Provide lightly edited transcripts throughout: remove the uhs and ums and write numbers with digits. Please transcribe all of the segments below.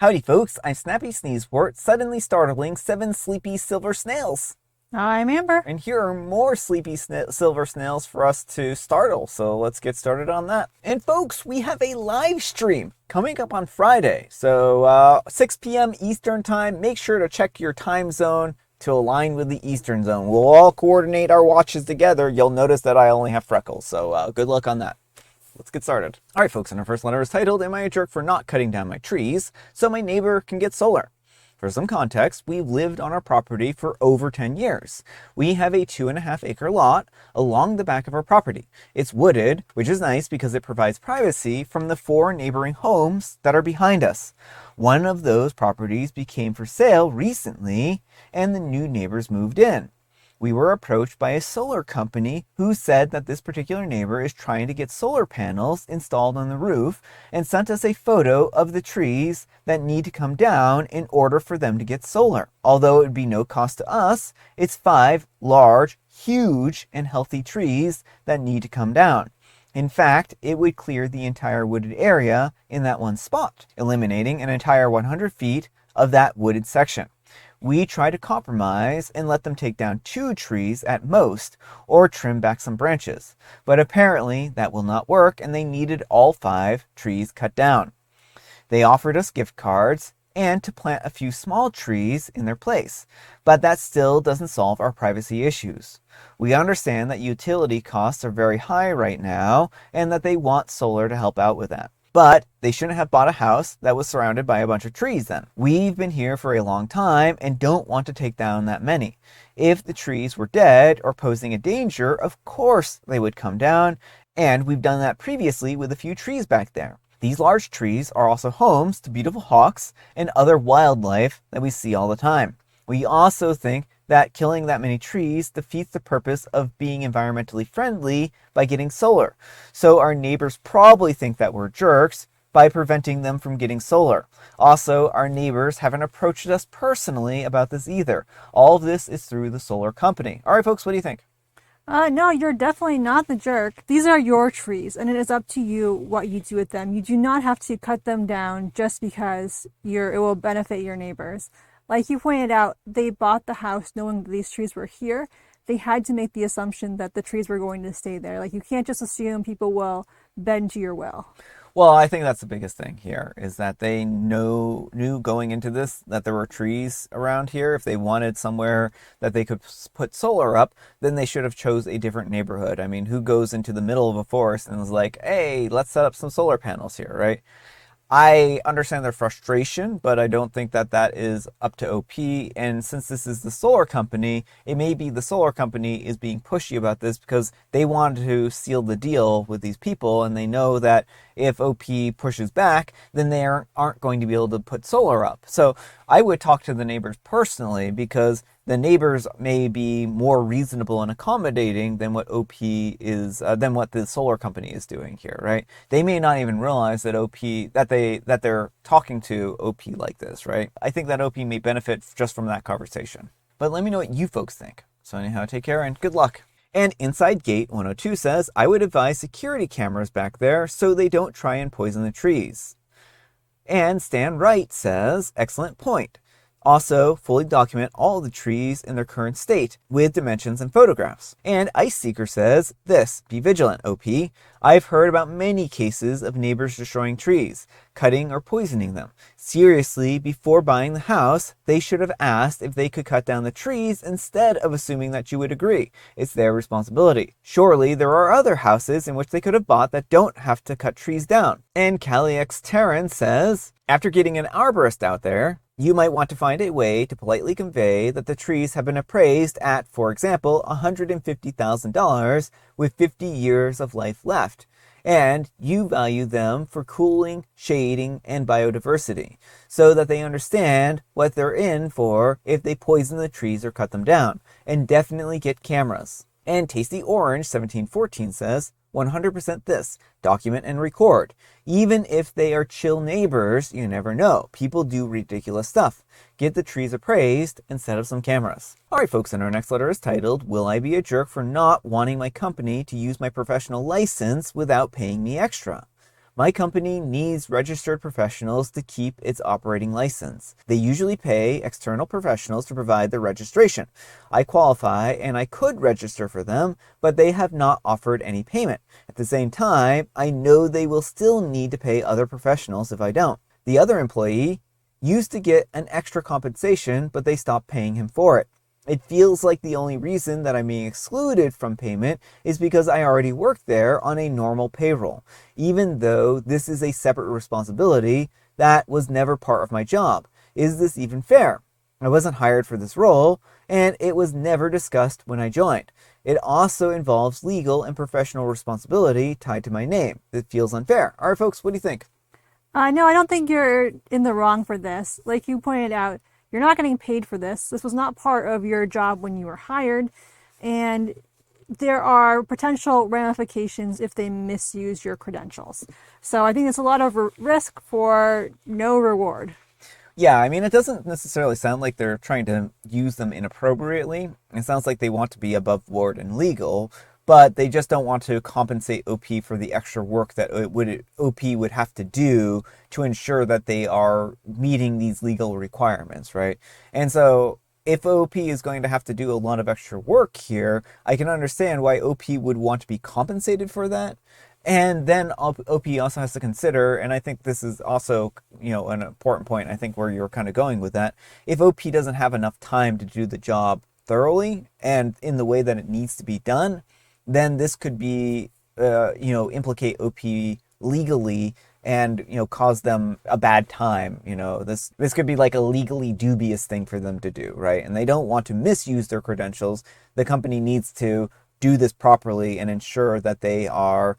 Howdy folks, I'm Snappy Sneezewort, suddenly startling 7 sleepy silver snails. I'm Amber. And here are more sleepy silver snails for us to startle, so let's get started on that. And folks, we have a live stream coming up on Friday. So 6 p.m. Eastern time, make sure to check your time zone to align with the Eastern zone. We'll all coordinate our watches together. You'll notice that I only have freckles, so good luck on that. Let's get started. All right, folks, and our first letter is titled, Am I a Jerk for Not Cutting Down My Trees so my neighbor can get solar? For some context, we've lived on our property for over 10 years. We have a 2.5 acre lot along the back of our property. It's wooded, which is nice because it provides privacy from the 4 neighboring homes that are behind us. One of those properties became for sale recently, and the new neighbors moved in. We were approached by a solar company who said that this particular neighbor is trying to get solar panels installed on the roof and sent us a photo of the trees that need to come down in order for them to get solar. Although it would be no cost to us, it's 5 large, huge, and healthy trees that need to come down. In fact, it would clear the entire wooded area in that one spot, eliminating an entire 100 feet of that wooded section. We try to compromise and let them take down 2 trees at most, or trim back some branches. But apparently that will not work, and they needed all 5 trees cut down. They offered us gift cards and to plant a few small trees in their place, but that still doesn't solve our privacy issues. We understand that utility costs are very high right now, and that they want solar to help out with that. But they shouldn't have bought a house that was surrounded by a bunch of trees then. We've been here for a long time and don't want to take down that many. If the trees were dead or posing a danger, of course they would come down, and we've done that previously with a few trees back there. These large trees are also homes to beautiful hawks and other wildlife that we see all the time. We also think that killing that many trees defeats the purpose of being environmentally friendly by getting solar. So our neighbors probably think that we're jerks by preventing them from getting solar. Also, our neighbors haven't approached us personally about this either. All of this is through the solar company. All right, folks, what do you think? No, you're definitely not the jerk. These are your trees, and it is up to you what you do with them. You do not have to cut them down just because it will benefit your neighbors. Like you pointed out, they bought the house knowing that these trees were here. They had to make the assumption that the trees were going to stay there. Like, you can't just assume people will bend to your will. Well, I think that's the biggest thing here, is that they knew going into this that there were trees around here. If they wanted somewhere that they could put solar up, then they should have chose a different neighborhood. I mean, who goes into the middle of a forest and is like, hey, let's set up some solar panels here, right? I understand their frustration, but I don't think that that is up to OP. And since this is the solar company, it may be the solar company is being pushy about this because they want to seal the deal with these people. And they know that if OP pushes back, then they aren't going to be able to put solar up. So I would talk to the neighbors personally, because the neighbors may be more reasonable and accommodating than what OP is, than what the solar company is doing here, right? They may not even realize that that they're talking to OP like this, right? I think that OP may benefit just from that conversation. But let me know what you folks think. So anyhow, take care and good luck. And Inside Gate 102 says, I would advise security cameras back there so they don't try and poison the trees. And Stan Wright says, excellent point. Also, fully document all the trees in their current state with dimensions and photographs. And Ice Seeker says this, be vigilant, OP. I've heard about many cases of neighbors destroying trees, cutting or poisoning them. Seriously, before buying the house, they should have asked if they could cut down the trees instead of assuming that you would agree. It's their responsibility. Surely there are other houses in which they could have bought that don't have to cut trees down. And Calix Terran says, after getting an arborist out there, you might want to find a way to politely convey that the trees have been appraised at, for example, $150,000 with 50 years of life left, and you value them for cooling, shading, and biodiversity, so that they understand what they're in for if they poison the trees or cut them down, and definitely get cameras. And Tasty Orange 1714 says, 100% this, document and record. Even if they are chill neighbors, you never know. People do ridiculous stuff. Get the trees appraised and set up some cameras. Alright folks, and our next letter is titled, Will I be a jerk for not wanting my company to use my professional license without paying me extra? My company needs registered professionals to keep its operating license. They usually pay external professionals to provide the registration. I qualify and I could register for them, but they have not offered any payment. At the same time, I know they will still need to pay other professionals if I don't. The other employee used to get an extra compensation, but they stopped paying him for it. It feels like the only reason that I'm being excluded from payment is because I already work there on a normal payroll, even though this is a separate responsibility that was never part of my job. Is this even fair? I wasn't hired for this role, and it was never discussed when I joined. It also involves legal and professional responsibility tied to my name. It feels unfair. All right, folks, what do you think? No, I don't think you're in the wrong for this. Like you pointed out, you're not getting paid for this. This was not part of your job when you were hired. And there are potential ramifications if they misuse your credentials. So I think it's a lot of risk for no reward. Yeah, I mean, it doesn't necessarily sound like they're trying to use them inappropriately. It sounds like they want to be above board and legal, but they just don't want to compensate OP for the extra work that OP would have to do to ensure that they are meeting these legal requirements, right? And so if OP is going to have to do a lot of extra work here, I can understand why OP would want to be compensated for that. And then OP also has to consider, and I think this is also, an important point, I think where you're kind of going with that. If OP doesn't have enough time to do the job thoroughly and in the way that it needs to be done, then this could be, implicate OP legally and, cause them a bad time. This could be like a legally dubious thing for them to do, right? And they don't want to misuse their credentials. The company needs to do this properly and ensure that they are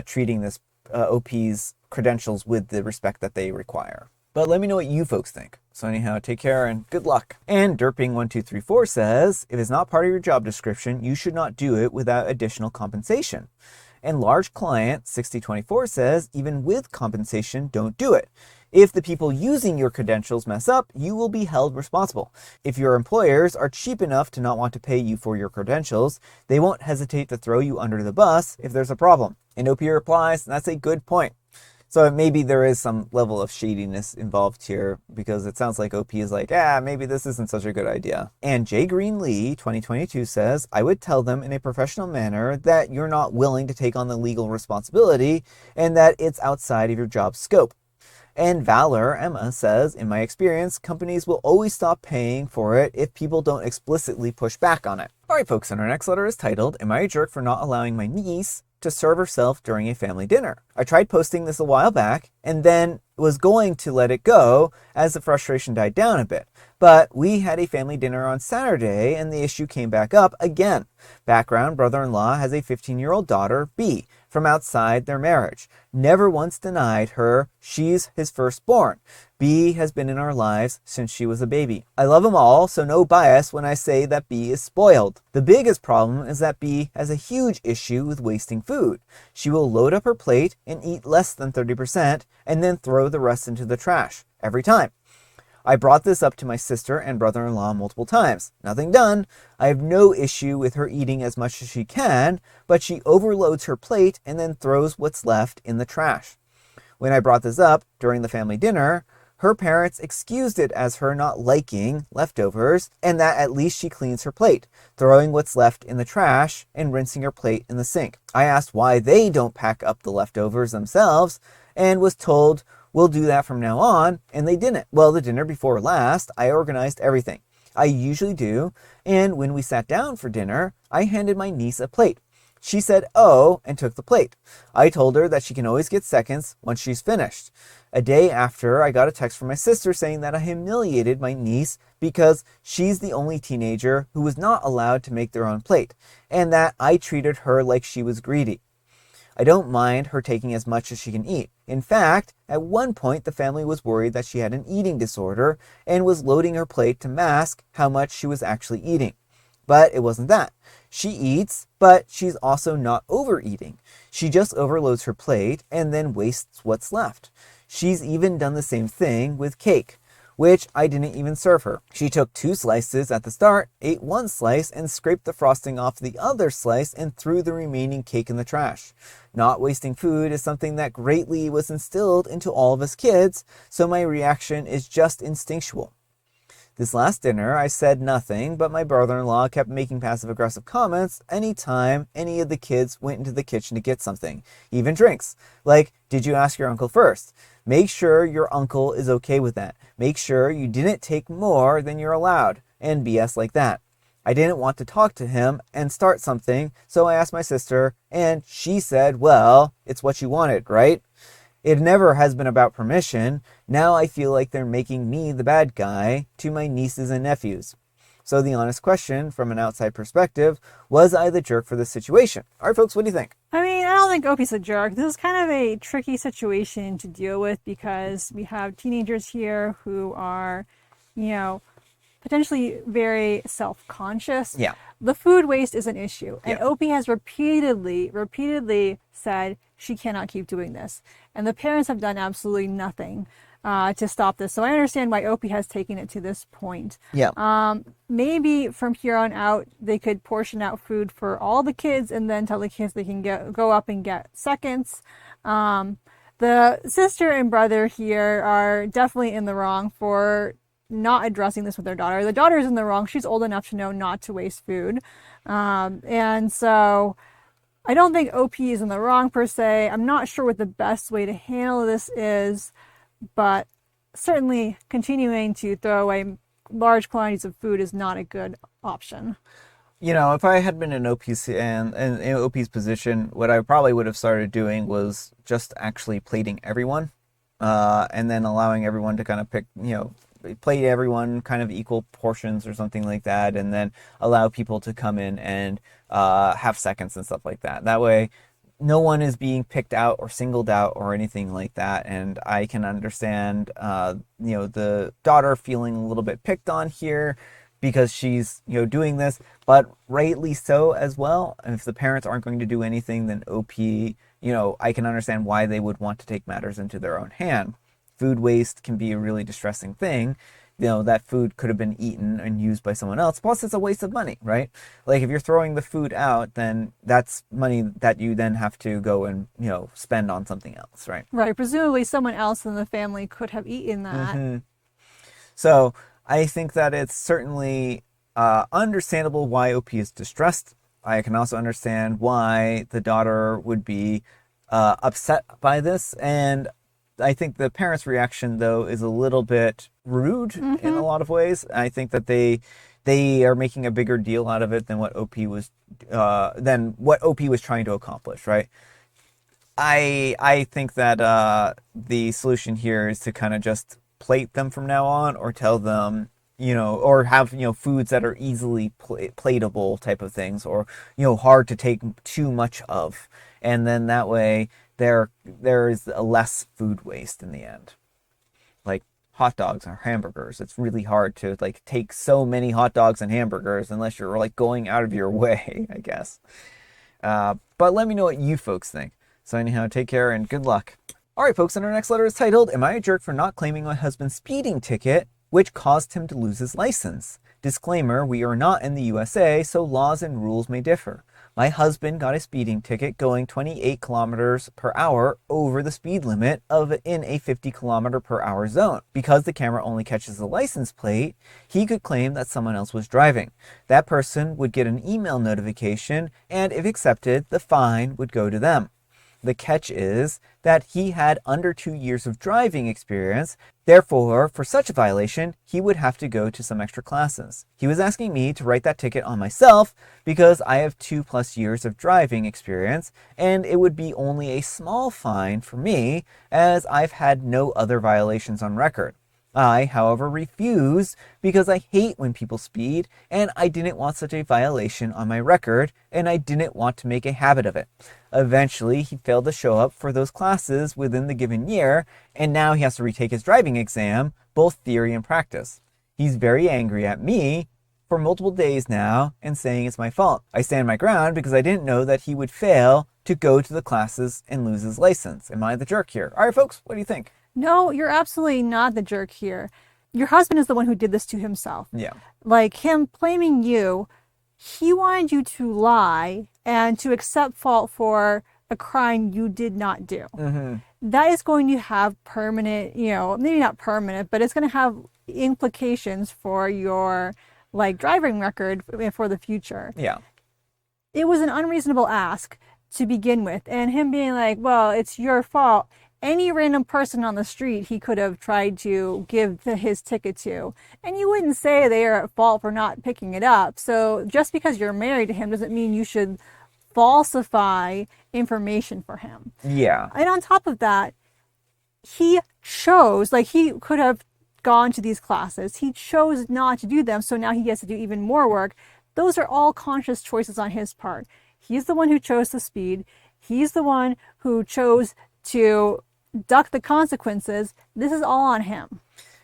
treating this OP's credentials with the respect that they require. But let me know what you folks think. So anyhow, take care and good luck. And Derping1234 says, if it's not part of your job description, you should not do it without additional compensation. And Large Client 6024 says, even with compensation, don't do it. If the people using your credentials mess up, you will be held responsible. If your employers are cheap enough to not want to pay you for your credentials, they won't hesitate to throw you under the bus if there's a problem. And OP replies, that's a good point. So maybe there is some level of shadiness involved here because it sounds like OP is like, maybe this isn't such a good idea. And J. Green Lee 2022 says, I would tell them in a professional manner that you're not willing to take on the legal responsibility and that it's outside of your job scope. And Valor Emma says, in my experience, companies will always stop paying for it if people don't explicitly push back on it. All right, folks, and our next letter is titled, Am I a jerk for not allowing my niece to serve herself during a family dinner? I tried posting this a while back and then was going to let it go as the frustration died down a bit. But we had a family dinner on Saturday and the issue came back up again. Background, brother-in-law has a 15-year-old daughter, B, from outside their marriage. Never once denied her she's his firstborn. B has been in our lives since she was a baby. I love them all, so no bias when I say that B is spoiled. The biggest problem is that B has a huge issue with wasting food. She will load up her plate and eat less than 30% and then throw the rest into the trash every time. I brought this up to my sister and brother-in-law multiple times. Nothing done. I have no issue with her eating as much as she can, but she overloads her plate and then throws what's left in the trash. When I brought this up during the family dinner, her parents excused it as her not liking leftovers and that at least she cleans her plate, throwing what's left in the trash and rinsing her plate in the sink. I asked why they don't pack up the leftovers themselves and was told, we'll do that from now on, and they didn't. Well, the dinner before last, I organized everything. I usually do, and when we sat down for dinner, I handed my niece a plate. She said, oh, and took the plate. I told her that she can always get seconds once she's finished. A day after, I got a text from my sister saying that I humiliated my niece because she's the only teenager who was not allowed to make their own plate, and that I treated her like she was greedy. I don't mind her taking as much as she can eat. In fact, at one point, the family was worried that she had an eating disorder and was loading her plate to mask how much she was actually eating. But it wasn't that. She eats, but she's also not overeating. She just overloads her plate and then wastes what's left. She's even done the same thing with cake. which I didn't even serve her. She took 2 slices at the start, ate 1 slice, and scraped the frosting off the other slice and threw the remaining cake in the trash. Not wasting food is something that greatly was instilled into all of us kids, so my reaction is just instinctual. This last dinner, I said nothing, but my brother-in-law kept making passive-aggressive comments anytime any of the kids went into the kitchen to get something, even drinks. Like, did you ask your uncle first? Make sure your uncle is okay with that. Make sure you didn't take more than you're allowed, and BS like that. I didn't want to talk to him and start something, so I asked my sister, and she said, well, it's what you wanted, right? It never has been about permission. Now I feel like they're making me the bad guy to my nieces and nephews. So the honest question, from an outside perspective, was I the jerk for this situation? All right, folks, what do you think? I mean, I don't think Opie's a jerk. This is kind of a tricky situation to deal with because we have teenagers here who are, potentially very self-conscious. Yeah. The food waste is an issue. And Yeah. Opie has repeatedly said she cannot keep doing this. And the parents have done absolutely nothing to stop this. So I understand why Opie has taken it to this point. Yeah. Maybe from here on out, they could portion out food for all the kids and then tell the kids they can go up and get seconds. The sister and brother here are definitely in the wrong for not addressing this with their daughter. The daughter is in the wrong. She's old enough to know not to waste food. And so I don't think OP is in the wrong per se. I'm not sure what the best way to handle this is, but certainly continuing to throw away large quantities of food is not a good option. If I had been in OP's and in OP's position, what I probably would have started doing was just actually plating everyone, and then allowing everyone to kind of pick, plate everyone kind of equal portions or something like that, and then allow people to come in and have seconds and stuff like that. That way, no one is being picked out or singled out or anything like that. And I can understand, the daughter feeling a little bit picked on here because she's, doing this, but rightly so as well. And if the parents aren't going to do anything, then OP, I can understand why they would want to take matters into their own hand. Food waste can be a really distressing thing. That food could have been eaten and used by someone else. Plus, it's a waste of money, right? Like, if you're throwing the food out, then that's money that you then have to go and, spend on something else, right? Right. Presumably someone else in the family could have eaten that. Mm-hmm. So I think that it's certainly understandable why OP is distressed. I can also understand why the daughter would be upset by this. And I think the parents' reaction, though, is a little bit rude in a lot of ways. I think that they are making a bigger deal out of it than what OP was trying to accomplish, right? I think that the solution here is to kind of just plate them from now on, or tell them, or have, foods that are easily plateable type of things, or, hard to take too much of. And then that way there is a less food waste in the end. Like hot dogs or hamburgers. It's really hard to take so many hot dogs and hamburgers unless you're going out of your way, I guess. But let me know what you folks think. So anyhow, take care and good luck. All right, folks, and our next letter is titled, Am I a Jerk for Not Claiming My Husband's Speeding Ticket, which caused him to lose his license? Disclaimer, we are not in the USA, so laws and rules may differ. My husband got a speeding ticket going 28 kilometers per hour over the speed limit in a 50 kilometer per hour zone. Because the camera only catches the license plate, he could claim that someone else was driving. That person would get an email notification, and if accepted, the fine would go to them. The catch is that he had under 2 years of driving experience. Therefore, for such a violation, he would have to go to some extra classes. He was asking me to write that ticket on myself because I have 2+ years of driving experience, and it would be only a small fine for me as I've had no other violations on record. I, however, refused because I hate when people speed, and I didn't want such a violation on my record, and I didn't want to make a habit of it. Eventually, he failed to show up for those classes within the given year, and now he has to retake his driving exam, both theory and practice. He's very angry at me for multiple days now and saying it's my fault. I stand my ground because I didn't know that he would fail to go to the classes and lose his license. Am I the jerk here? All right, folks, what do you think? No, you're absolutely not the jerk here. your husband is the one who did this to himself. Yeah. Like him blaming you, he wanted you to lie and to accept fault for a crime you did not do. Mm-hmm. That is going to have permanent, maybe not permanent, but it's going to have implications for your like driving record for the future. Yeah. It was an unreasonable ask to begin with. And him being like, well, it's your fault. Any random person on the street he could have tried to give his ticket to. And you wouldn't say they are at fault for not picking it up. So just because you're married to him doesn't mean you should falsify information for him. Yeah. And on top of that, he chose, like he could have gone to these classes. He chose not to do them. So now he has to do even more work. Those are all conscious choices on his part. He's the one who chose the speed. He's the one who chose to duck the consequences. This is all on him.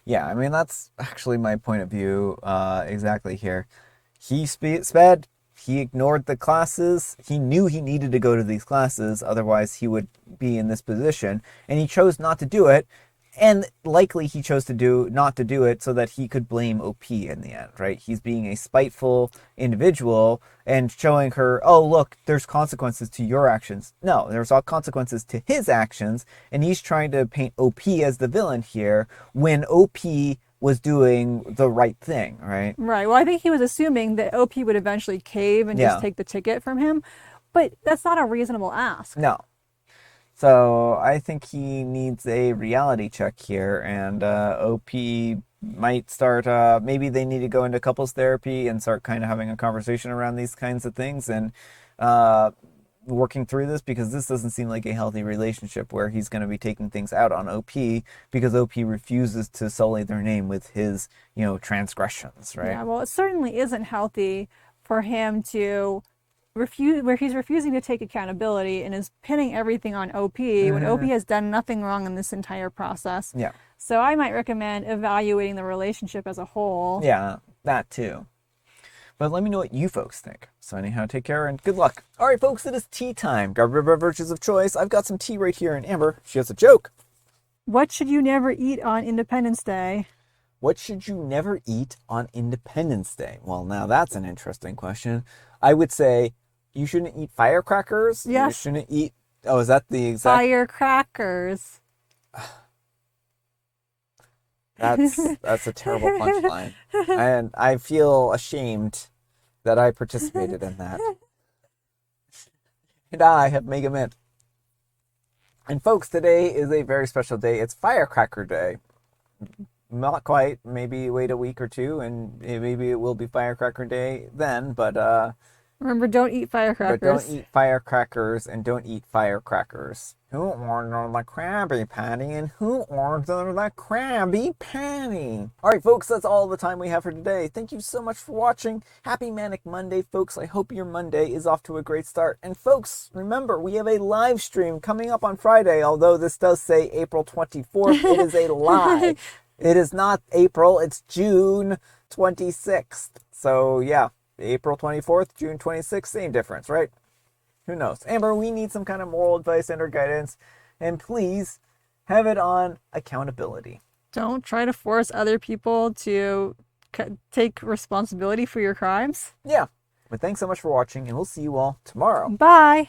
Yeah, I mean, that's actually my point of view exactly here. He sped, he ignored the classes. He knew he needed to go to these classes, otherwise he would be in this position, and he chose not to do it. And likely he chose not to do it so that he could blame OP in the end, right? He's being a spiteful individual and showing her, oh, look, there's consequences to your actions. No, there's all consequences to his actions. And he's trying to paint OP as the villain here when OP was doing the right thing, right? Right. Well, I think he was assuming that OP would eventually cave and just take the ticket from him. But that's not a reasonable ask. No. So I think he needs a reality check here, and OP might start, maybe they need to go into couples therapy and start kind of having a conversation around these kinds of things and working through this, because this doesn't seem like a healthy relationship where he's going to be taking things out on OP because OP refuses to sully their name with his, transgressions, right? Yeah, well, it certainly isn't healthy for him to where he's refusing to take accountability and is pinning everything on OP when OP has done nothing wrong in this entire process. Yeah. So I might recommend evaluating the relationship as a whole. Yeah, that too. But let me know what you folks think. So anyhow, take care and good luck. All right, folks, it is tea time. Grab your beverages of choice. I've got some tea right here, and Amber, she has a joke. What should you never eat on Independence Day? What should you never eat on Independence Day? Well, now that's an interesting question. I would say you shouldn't eat firecrackers. Yes. You shouldn't eat... Oh, is that the exact... Firecrackers. That's a terrible punchline. And I feel ashamed that I participated in that. And I have Mega Mint. And folks, today is a very special day. It's Firecracker Day. Not quite. Maybe wait a week or two and maybe it will be Firecracker Day then, but remember, don't eat firecrackers. But don't eat firecrackers and don't eat firecrackers. Who ordered the Krabby Patty and who ordered the Krabby Patty? All right, folks, that's all the time we have for today. Thank you so much for watching. Happy Manic Monday, folks. I hope your Monday is off to a great start. And folks, remember, we have a live stream coming up on Friday. Although this does say April 24th, it is a lie. It is not April, it's June 26th. So, yeah. April 24th, June 26th, same difference, right? Who knows? Amber, we need some kind of moral advice and or guidance. And please have it on accountability. Don't try to force other people to take responsibility for your crimes. Yeah. But thanks so much for watching, and we'll see you all tomorrow. Bye.